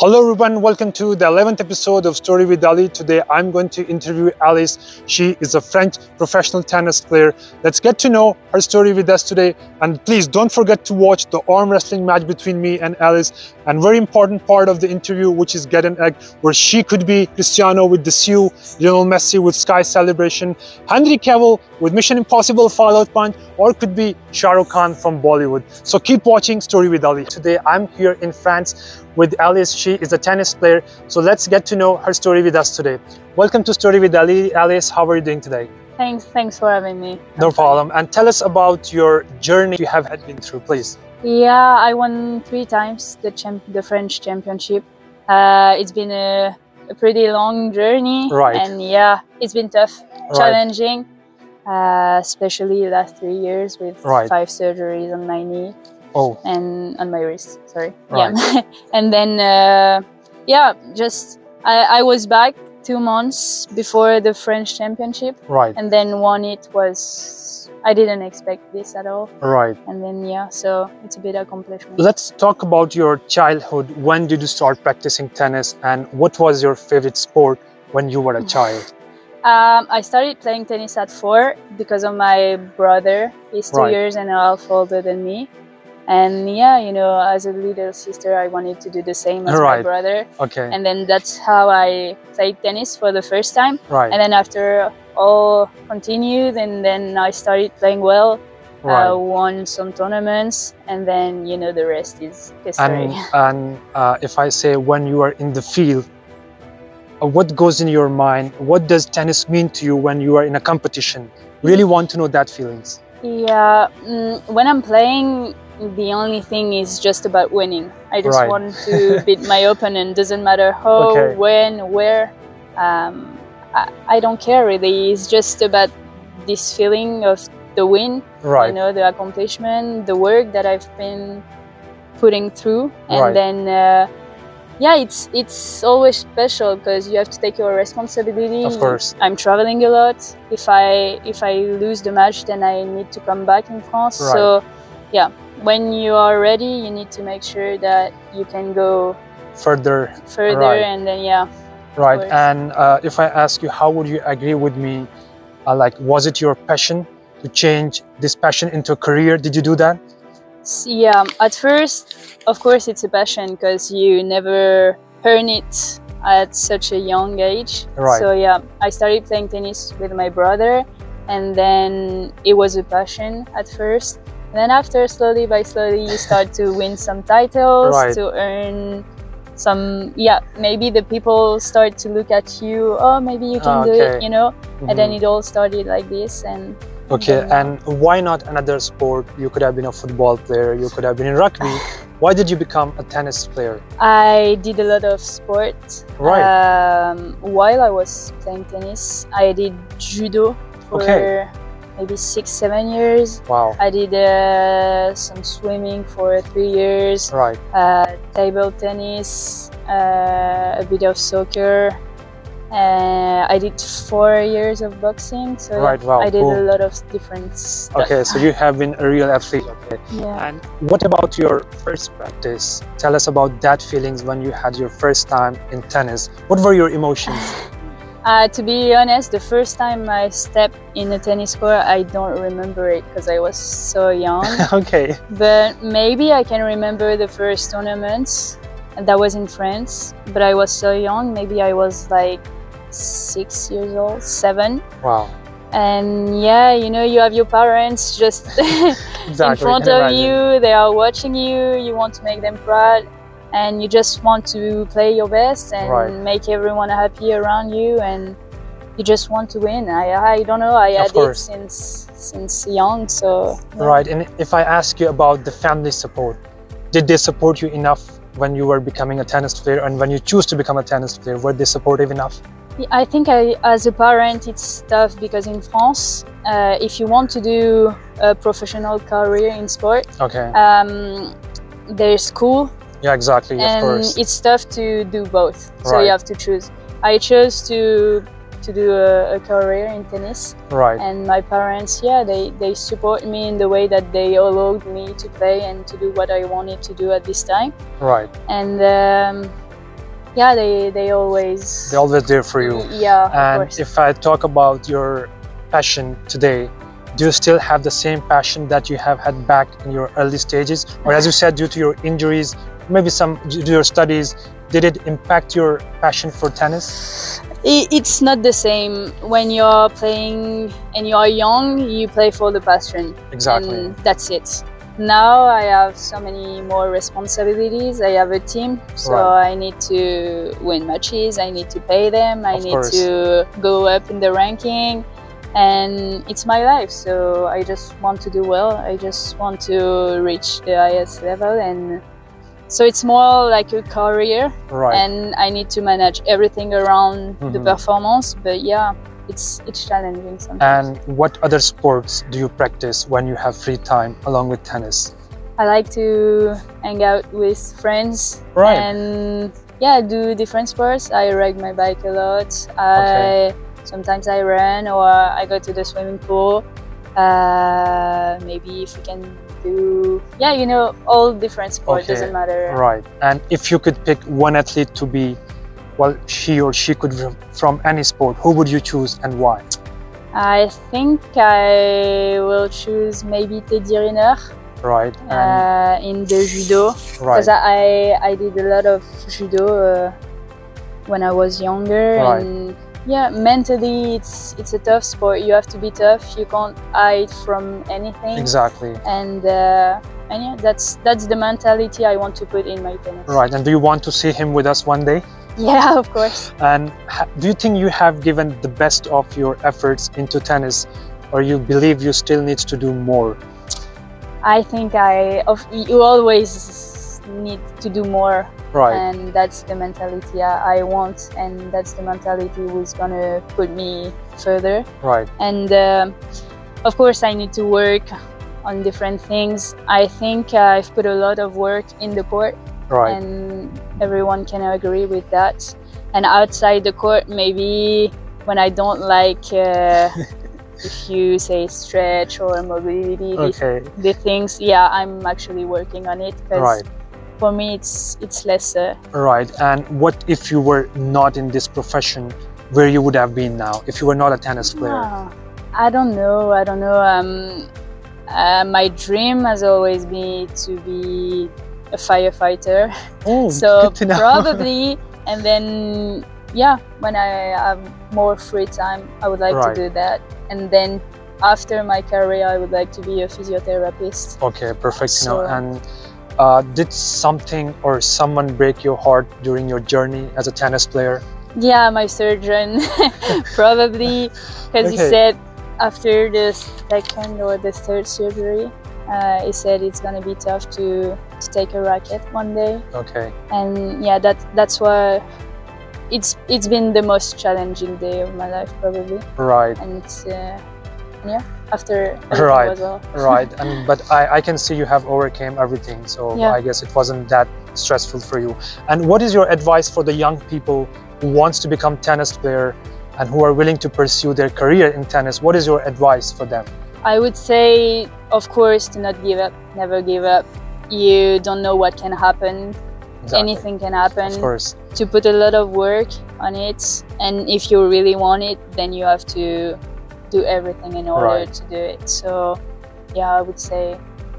Hello everyone, welcome to the 11th episode of Story with Ali. Today I'm going to interview Alice. She is a French professional tennis player. Let's get to know her story with us today. And please don't forget to watch the arm wrestling match between me and Alice. And very important part of the interview, which is Get an Egg, where she could be Cristiano with the Sioux, Lionel Messi with Sky Celebration, Henry Cavill with Mission Impossible Fallout Punch, or could be Shah Rukh Khan from Bollywood. So keep watching Story with Ali. Today I'm here in France with Alice. She is a tennis player. So let's get to know her story with us today. Welcome to Story with Ali. Alice, how are you doing today? Thanks for having me. No problem. And tell us about your journey you have been through, please. Yeah, I won 3 times the French championship. It's been a pretty long journey. Right. And yeah, it's been tough, Right. challenging, especially the last 3 years with Right. 5 surgeries on my knee. Oh. And on my wrist, sorry. Right. Yeah. And then, yeah, just I was back 2 months before the French championship. Right. And then won it. I didn't expect this at all. Right. And then, yeah, so it's a big accomplishment. Let's talk about your childhood. When did you start practicing tennis and what was your favorite sport when you were a child? I started playing tennis at 4 because of my brother. He's 2 Right. years and a half older than me. And yeah, you know, as a little sister, I wanted to do the same as my Right. brother. Okay. And then that's how I played tennis for the first time. Right. And then after all continued, and then I started playing well, Right. won some tournaments, and then, you know, the rest is history. And if I say when you are in the field, what goes in your mind? What does tennis mean to you when you are in a competition? Really want to know that feelings. Yeah, when I'm playing, the only thing is just about winning. I just Right. want to beat my opponent. Doesn't matter how, Okay. when, where. I don't care really. It's just about this feeling of the win. Right. You know, the accomplishment, the work that I've been putting through, and Right. then yeah, it's always special because you have to take your responsibility. Of course. I'm traveling a lot. If I lose the match, then I need to come back in France. Right. So yeah, when you are ready, you need to make sure that you can go Further. further, Right. and then yeah. Right. course. And if I ask you, how would you agree with me? Like, was it your passion to change this passion into a career? Did you do that? Yeah, at first, of course, it's a passion because you never earn it at such a young age. Right. So yeah, I started playing tennis with my brother, and then it was a passion at first. And then after, slowly by slowly, you start to win some titles, Right. to earn some, yeah, maybe the people start to look at you, oh, maybe you can do Okay. it, you know? And then Mhm. it all started like this, and Okay, then, and why not another sport? You could have been a football player, you could have been in rugby. Why did you become a tennis player? I did a lot of sport. Right. While I was playing tennis, I did judo for Okay. maybe 6-7 years. Wow. I did some swimming for 3 years, Right. table tennis, a bit of soccer. I did 4 years of boxing, so yeah, Right, wow, I did cool. a lot of different stuff. Okay, so you have been a real athlete. Okay. Yeah. And what about your first practice? Tell us about that feelings when you had your first time in tennis. What were your emotions? To be honest, the first time I stepped in a tennis court, I don't remember it because I was so young. Okay. But maybe I can remember the first tournament, and that was in France. But I was so young, maybe I was like 6 years old, 7. Wow. And yeah, you know, you have your parents just Exactly. in front can of imagine. you, they are watching you, you want to make them proud. And you just want to play your best and Right. make everyone happy around you, and you just want to win. I don't know, I Of had it course. since young, so yeah. Right. And if I ask you about the family support, did they support you enough when you were becoming a tennis player, and when you choose to become a tennis player, were they supportive enough? I think as a parent it's tough because in France, if you want to do a professional career in sport, Okay. there's school, Yeah, exactly. Of and course. it's tough to do both. So Right. you have to choose. I chose to do a career in tennis, Right. and my parents, yeah, they support me in the way that they allowed me to play and to do what I wanted to do at this time. Right. And Yeah, they always... They're always there for you. Yeah, of And course. if I talk about your passion today, do you still have the same passion that you have had back in your early stages? Or as you said, due to your injuries, maybe some due to your studies, did it impact your passion for tennis? It's not the same. When you're playing and you're young, you play for the passion. Exactly. And that's it. Now I have so many more responsibilities. I have a team, so Right. I need to win matches, I need to pay them, I Of need course. to go up in the ranking, and it's my life, so I just want to do well. I just want to reach the highest level, and so it's more like a career, Right. and I need to manage everything around the Mhm. performance, but yeah, it's challenging sometimes. And what other sports do you practice when you have free time along with tennis? I like to hang out with friends, Right. and yeah, do different sports. I ride my bike a lot. Okay. Sometimes I run, or I go to the swimming pool. Maybe if we can do, yeah, you know, all different sports, Okay. doesn't matter. Right. And if you could pick one athlete to be, well, he or she could be from any sport, who would you choose and why? I think I will choose maybe Teddy Riner Right. And in the judo, right. because I did a lot of judo when I was younger, Right. and yeah, mentally it's a tough sport. You have to be tough. You can't hide from anything. Exactly. And yeah, that's the mentality I want to put in my tennis. Right. And do you want to see him with us one day? Yeah, of course. And do you think you have given the best of your efforts into tennis, or you believe you still need to do more? I think you always need to do more. Right. And that's the mentality I want, and that's the mentality who's gonna put me further. Right. And of course I need to work on different things. I think I've put a lot of work in the court, Right. and everyone can agree with that. And outside the court, maybe when I don't like if you say stretch or mobility, Okay. the things, yeah, I'm actually working on it, because Right. for me it's less Right. And what if you were not in this profession, where you would have been now, if you were not a tennis player? I don't know. My dream has always been to be a firefighter. Oh, So good to know. probably, and then yeah, when I have more free time, I would like Right. to do that. And then after my career, I would like to be a physiotherapist. Okay, perfect to know. So- And did something or someone break your heart during your journey as a tennis player? Yeah, my surgeon probably, because he Okay. said after the second or the third surgery, he said it's gonna be tough to take a racket one day, Okay. and yeah, that's why it's been the most challenging day of my life probably, Right. and it's yeah, after everything Right. was well. Right. And but I can see you have overcame everything, so Yeah. I guess it wasn't that stressful for you. And what is your advice for the young people who wants to become tennis player and who are willing to pursue their career in tennis? What is your advice for them? I would say, of course, to not give up, never give up. You don't know what can happen. Exactly. Anything can happen. Of course. To put a lot of work on it, and if you really want it, then you have to do everything in order Right. to do it. So yeah, I would say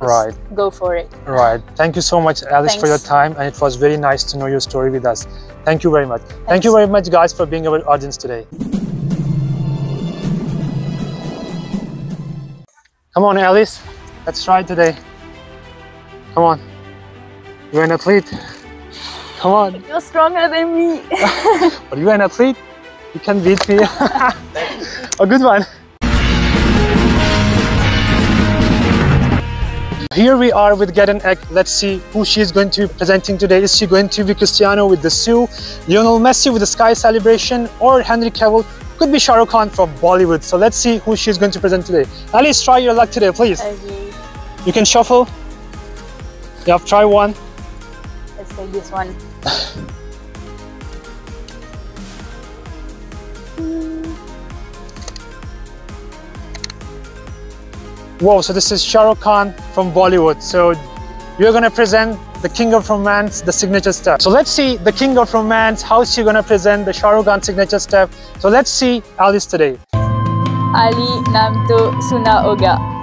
just Right. go for it. Right. Thank you so much, Alice, for your Thanks. time, and it was very nice to know your story with us. Thank you very much. Thank you Thanks. very much, guys, for being our audience today. Come on, Alice. Let's try today. Come on. You're an athlete. Come on. You're stronger than me. But you're an athlete. You can beat me. A good one. Here we are with Geden Ek. Let's see who she is going to be presenting today. Is she going to be Cristiano with the Sue, Lionel Messi with the Sky Celebration, or Henry Cavill? Could be Shah Rukh Khan from Bollywood. So let's see who she's going to present today. Alice, try your luck today, please. Okay, You can shuffle. Yeah, try one. let's take this one. Whoa, so this is Shah Rukh Khan from Bollywood. So you're going to present the King of Romance, the signature step. So let's see the King of Romance, how's she gonna present the Shah Rukh Khan signature step. So let's see Alice today. Ali Namto Suna Oga.